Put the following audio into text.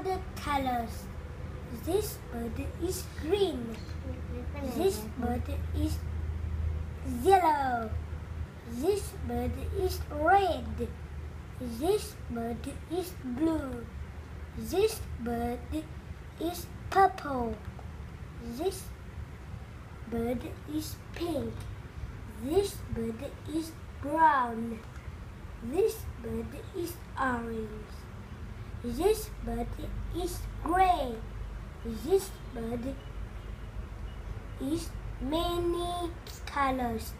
the colors. This bird is green. This bird is yellow. This bird is red. This bird is blue. This bird is purple. This bird is pink. This bird is brown. This bird is orange. This bird is gray. This bird is many colors.